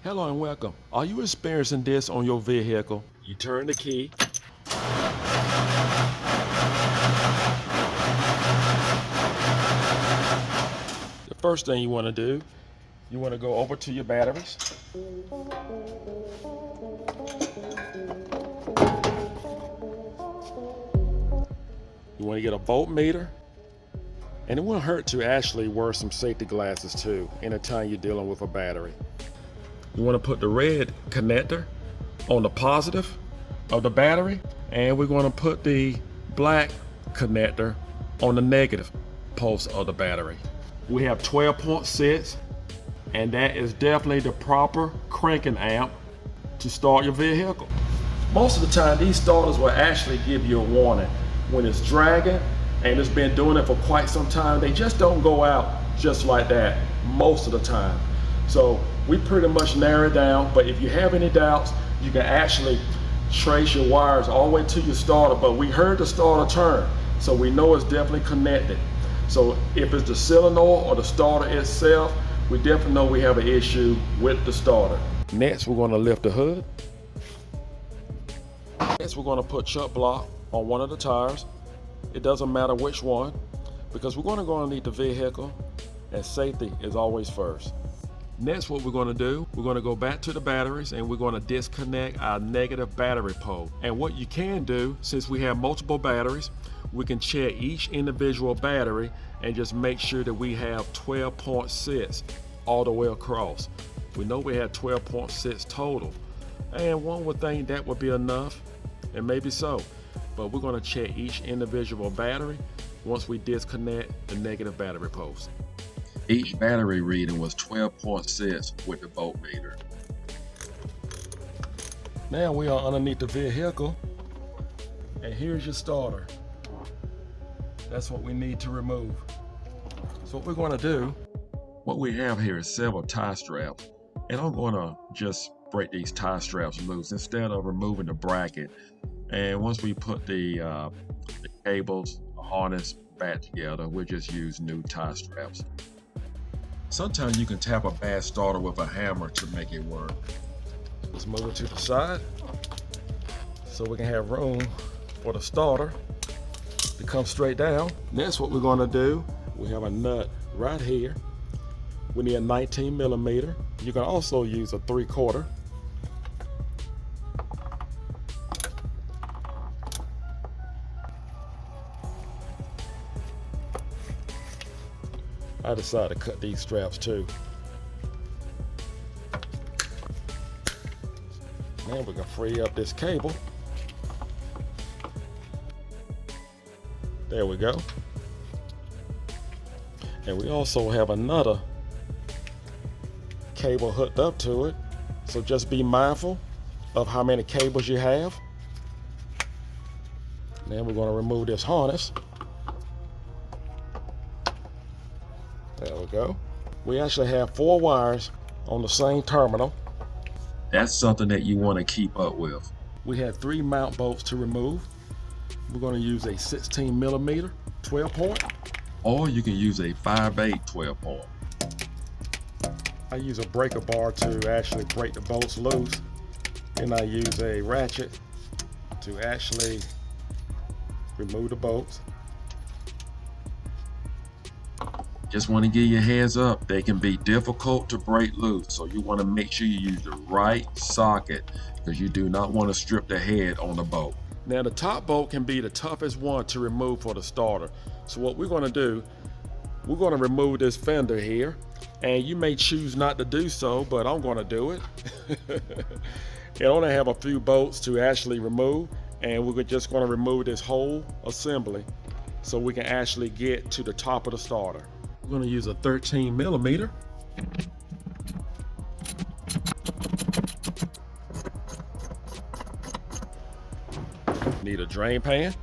Hello and welcome. Are you experiencing this on your vehicle? You turn the key. The first thing you want to do, you want to go over to your batteries. You want to get a voltmeter. And it won't hurt to actually wear some safety glasses too anytime you're dealing with a battery. You want to put the red connector on the positive of the battery, and we're going to put the black connector on the negative pulse of the battery. We have 12.6, and that is definitely the proper cranking amp to start your vehicle. Most of the time, these starters will actually give you a warning when it's dragging, and it's been doing it for quite some time. They just don't go out just like that most of the time. So we pretty much narrow it down, but if you have any doubts, you can actually trace your wires all the way to your starter. But we heard the starter turn, so we know it's definitely connected. So if it's the cylinder or the starter itself, we definitely know we have an issue with the starter. Next, we're going to lift the hood. Next, we're going to put chuck block on one of the tires. It doesn't matter which one, because we're going to go underneath the vehicle, and safety is always first. Next, what we're going to do, we're going to go back to the batteries and we're going to disconnect our negative battery pole. And what you can do, since we have multiple batteries, we can check each individual battery and just make sure that we have 12.6 all the way across. We know we have 12.6 total, and one would think that would be enough, and maybe so, but we're going to check each individual battery once we disconnect the negative battery poles. Each battery reading was 12.6 with the voltmeter. Now we are underneath the vehicle, and here's your starter. That's what we need to remove. So what we're going to do, What we have here is several tie straps, and I'm going to just break these tie straps loose instead of removing the bracket. And once we put the cables, the harness back together, we'll just use new tie straps. Sometimes you can tap a bad starter with a hammer to make it work. let's move it to the side so we can have room for the starter to come straight down. Next, what we're going to do, we have a nut right here. We need a 19 millimeter. You can also use a 3/4. I decided to cut these straps too. Now we can free up this cable. There we go. And we also have another cable hooked up to it. So just be mindful of how many cables you have. Then we're going to remove this harness. There we go. We actually have 4 wires on the same terminal. That's something that you want to keep up with. We have 3 mount bolts to remove. We're going to use a 16 millimeter 12-point. Or you can use a 5/8 12-point. I use a breaker bar to actually break the bolts loose. And I use a ratchet to actually remove the bolts. Just want to give you a heads up, they can be difficult to break loose, so you want to make sure you use the right socket because you do not want to strip the head on the bolt. Now the top bolt can be the toughest one to remove for the starter. So what we're going to do, we're going to remove this fender here, and you may choose not to do so, but I'm going to do it. It only have a few bolts to actually remove, and we're just going to remove this whole assembly so we can actually get to the top of the starter. We're going to use a 13 millimeter. Need a drain pan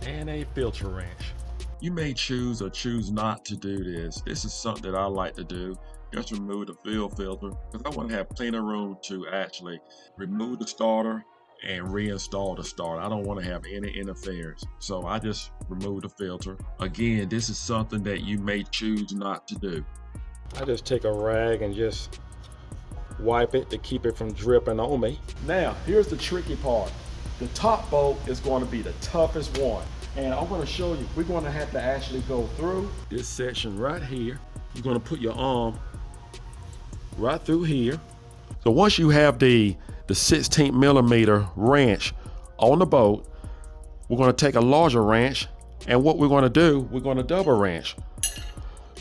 and a filter wrench. You may choose or choose not to do this. This is something that I like to do. Just remove the fuel filter because I want to have plenty of room to actually remove the starter and reinstall the starter. I don't want to have any interference. So I just remove the filter. Again, this is something that you may choose not to do. I just take a rag and just wipe it to keep it from dripping on me. Now, here's the tricky part. The top bolt is going to be the toughest one. And I'm going to show you, we're going to have to actually go through this section right here. You're going to put your arm right through here. So once you have the 16 millimeter wrench on the bolt, we're going to take a larger wrench, and what we're going to do, we're going to double wrench.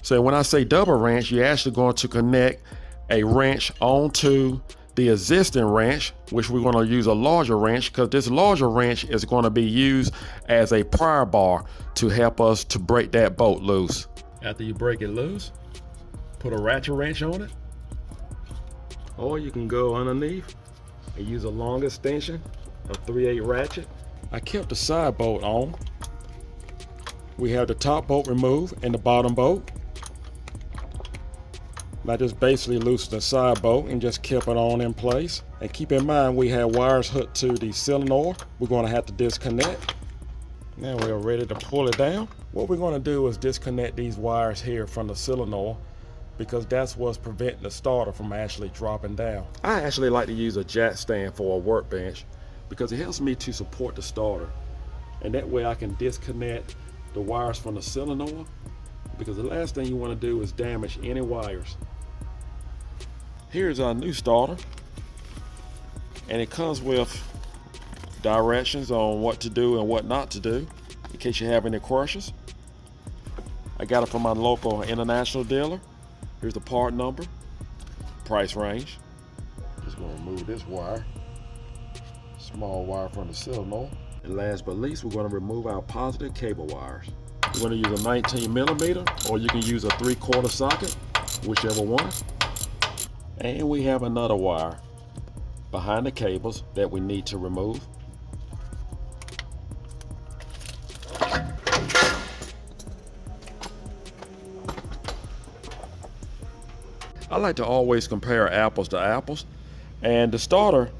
So when I say double wrench, you're actually going to connect a wrench onto the existing wrench, which we're going to use a larger wrench, because this larger wrench is going to be used as a pry bar to help us to break that bolt loose. After you break it loose, put a ratchet wrench on it, or you can go underneath and use a long extension of 3/8 ratchet. I kept the side bolt on. We have the top bolt removed and the bottom bolt. I just basically loosened the side bolt and just kept it on in place. And keep in mind, we have wires hooked to the solenoid. We're going to have to disconnect. Now we're ready to pull it down. What we're going to do is disconnect these wires here from the solenoid, because that's what's preventing the starter from actually dropping down. I actually like to use a jack stand for a workbench because it helps me to support the starter. And that way I can disconnect the wires from the solenoid, because the last thing you want to do is damage any wires. Here's our new starter, and it comes with directions on what to do and what not to do in case you have any questions. I got it from my local international dealer. Here's the part number, price range. Just going to remove this wire, small wire from the solenoid. And last but least, we're going to remove our positive cable wires. You're going to use a 19 millimeter, or you can use a 3/4 socket, whichever one. And we have another wire behind the cables that we need to remove. I like to always compare apples to apples. And the starter,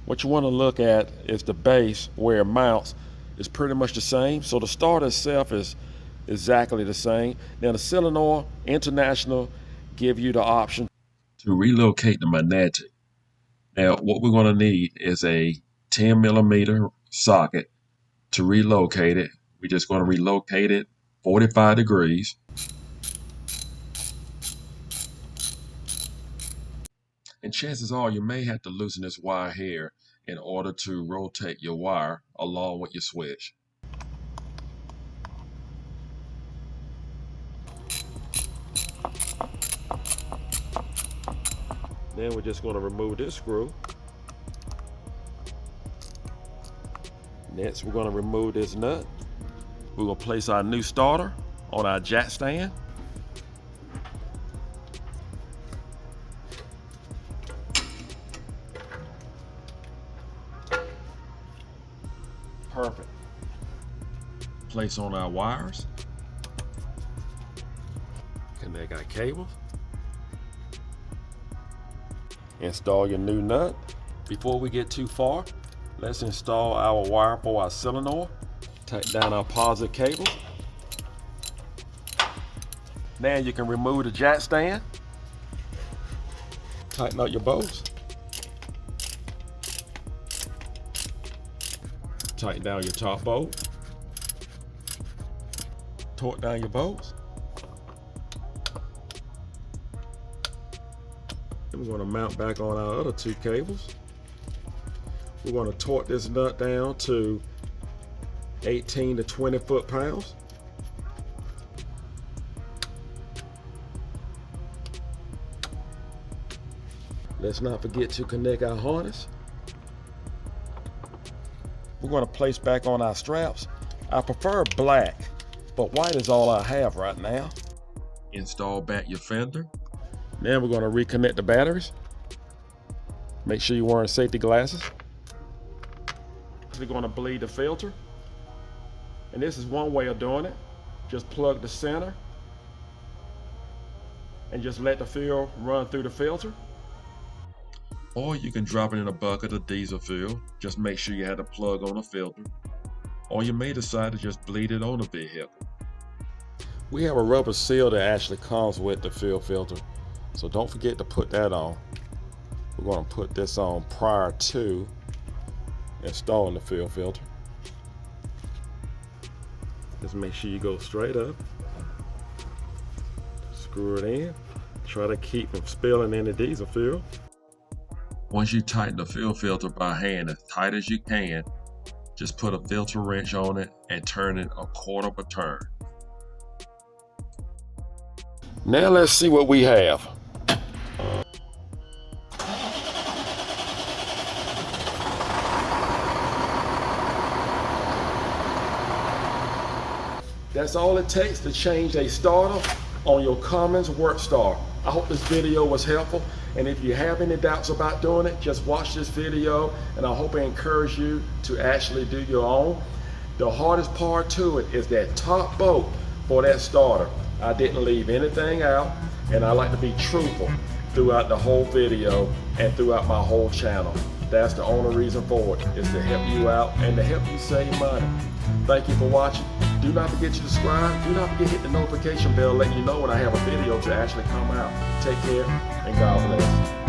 what you want to look at is the base where it mounts is pretty much the same. So the starter itself is exactly the same. Now the solenoid International give you the option to relocate the magnetic. Now, what we're going to need is a 10 millimeter socket to relocate it. We're just going to relocate it 45 degrees. And chances are you may have to loosen this wire here in order to rotate your wire along with your switch. Then we're just going to remove this screw. Next, we're going to remove this nut. We're going to place our new starter on our jack stand. Perfect. Place on our wires. Connect our cables. Install your new nut. Before we get too far, let's install our wire for our solenoid. Tighten down our positive cable. Now you can remove the jack stand. Tighten up your bolts. Tighten down your top bolt. Torque down your bolts. We're going to mount back on our other two cables. We're going to torque this nut down to 18 to 20 foot-pounds. Let's not forget to connect our harness. We're going to place back on our straps. I prefer black, but white is all I have right now. Install back your fender. Then we're going to reconnect the batteries. Make sure you're wearing safety glasses. We're going to bleed the filter. And this is one way of doing it. Just plug the center and just let the fuel run through the filter. Or you can drop it in a bucket of diesel fuel. Just make sure you have the plug on the filter. Or you may decide to just bleed it on the vehicle. We have a rubber seal that actually comes with the fuel filter, so don't forget to put that on. We're going to put this on prior to installing the fill filter. Just make sure you go straight up. Screw it in. Try to keep from spilling any diesel fuel. Once you tighten the fill filter by hand as tight as you can, just put a filter wrench on it and turn it a quarter of a turn. Now let's see what we have. That's all it takes to change a starter on your Cummins WorkStar. I hope this video was helpful, and if you have any doubts about doing it, just watch this video, and I hope I encourage you to actually do your own. The hardest part to it is that top bolt for that starter. I didn't leave anything out, and I like to be truthful throughout the whole video and throughout my whole channel. That's the only reason for it, is to help you out and to help you save money. Thank you for watching. Do not forget to subscribe. Do not forget to hit the notification bell, letting you know when I have a video to actually come out. Take care, and God bless.